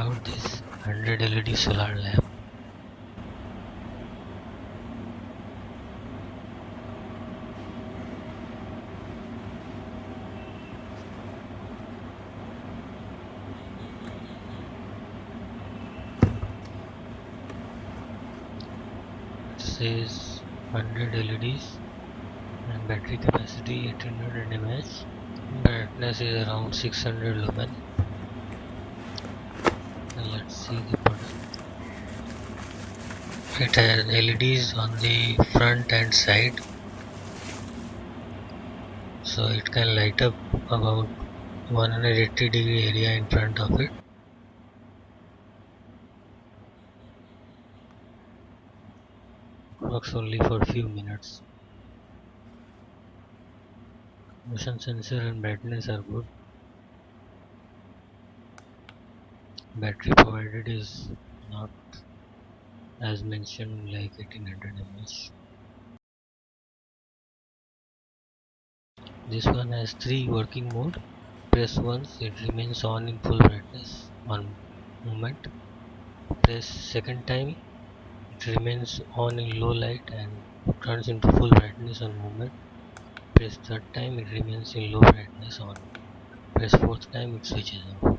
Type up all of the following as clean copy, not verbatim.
out this 100 LED solar lamp. It says 100 LEDs and battery capacity 1800 mAh. Brightness is around 600 lumen. And let's see the product. It has LEDs on the front and side, so it can light up about 180-degree area in front of it. Works only for a few minutes. Motion sensor and brightness are good. Battery provided is not as mentioned, like 1800 mAh. This one has 3 working mode. Press once, it remains on in full brightness on movement. Press second time, it remains on in low light and turns into full brightness on movement. Press third time, it remains in low brightness on. Press fourth time, it switches off.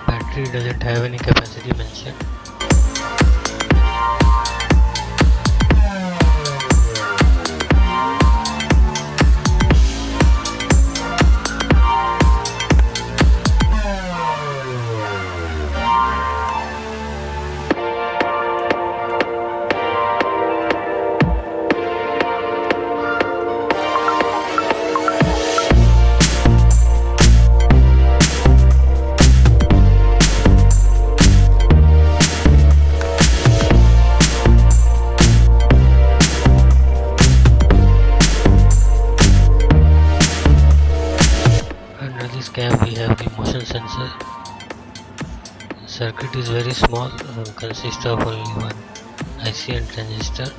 Battery doesn't have any capacity mentioned. Under this cap we have the motion sensor. The circuit is very small and consists of only one IC and transistor.